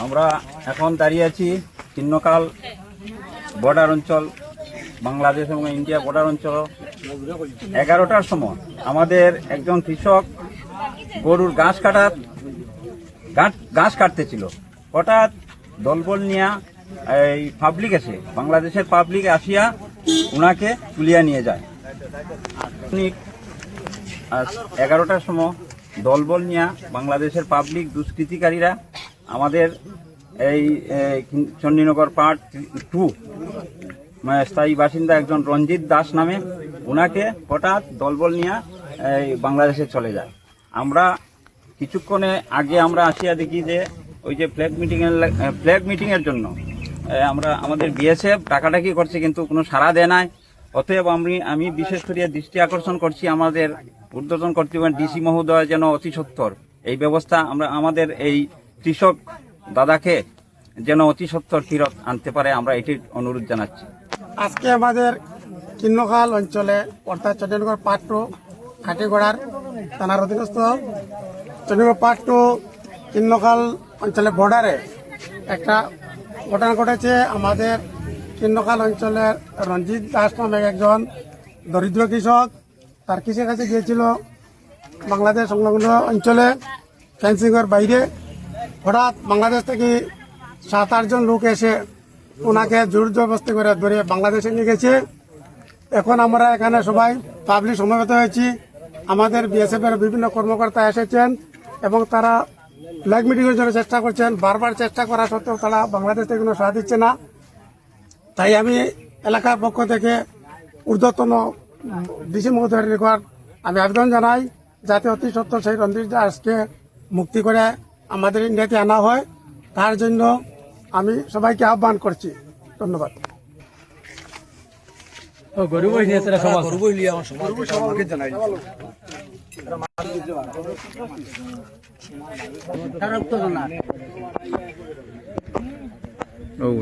আমরা এখন দাঁড়িয়ে আছি চিহ্নকাল বর্ডার অঞ্চল, বাংলাদেশ এবং ইন্ডিয়া বর্ডার অঞ্চল। 11টার সময় আমাদের একজন কৃষক গরুর ঘাস কাটতেছিল। হঠাৎ দলবল নিয়ে এই পাবলিক এসে, বাংলাদেশের পাবলিক আসিয়া উনাকে তুলিয়া নিয়ে যায়। 11টার সময় দলবল নিয়ে বাংলাদেশের পাবলিক দুষ্কৃতিকারীরা আমাদের এই চণ্ডীনগর পার্ট 2 স্থায়ী বাসিন্দা একজন রঞ্জিত দাস নামে, উনাকে হঠাৎ দলবল নিয়ে এই বাংলাদেশে চলে যায়। আমরা কিছুক্ষণে আগে আমরা আসিয়া দেখি যে ওই যে ফ্ল্যাগ মিটিংয়ের জন্য আমরা আমাদের বিএসএফ ডাকাডাকি করছে, কিন্তু কোনো সাড়া দেয় নাই। অতএব আমি বিশেষ করে দৃষ্টি আকর্ষণ করছি আমাদের ঊর্ধ্বতন কর্তৃপক্ষ ডিসি মহোদয় যেন অতি সত্বর এই ব্যবস্থা আমাদের এই কৃষক দাদাকে যেন অতি সত্বর ফিরত আনতে পারে, আমরা এটির অনুরোধ জানাচ্ছি। আজকে আমাদের কিন্নখাল অঞ্চলে অর্থাৎ চণ্ডীনগর পার্ট 2 খাটিগড়ার থানার অধীনস্থ চণ্ডীনগর পার্ট 2 কিন্নখাল অঞ্চলের বর্ডারে একটা ঘটনা ঘটেছে। আমাদের কিন্নখাল অঞ্চলের রঞ্জিত দাস নামে একজন দরিদ্র কৃষক তার কৃষির কাছে গিয়েছিল বাংলাদেশ সংলগ্ন অঞ্চলে ফেন্সিংয়ের বাইরে। হঠাৎ বাংলাদেশ থেকে 7-8 জন লোক এসে ওনাকে জোর জবরদস্তি করে ধরে বাংলাদেশে নিয়ে গেছে। এখন আমরা এখানে সবাই পাবলিক সমবেত হয়েছি। আমাদের বিএসএফ এর বিভিন্ন কর্মকর্তা এসেছেন এবং তারা ফ্ল্যাগ মিটিংয়ের জন্য চেষ্টা করছেন। বারবার চেষ্টা করা সত্ত্বেও তারা বাংলাদেশ থেকে কোনো সাড়া দিচ্ছে না। তাই আমি এলাকার পক্ষ থেকে ঊর্ধ্বতন ডিসি মহোদয়ের নিকট আমি আবেদন জানাই যাতে অতি সত্বর সেই রঞ্জিত দাসকে মুক্তি করে আমাদের ইন্ডিয়াতে আনা হয়। তার জন্য আমি সবাইকে আহ্বান করছি। ধন্যবাদ। Oh,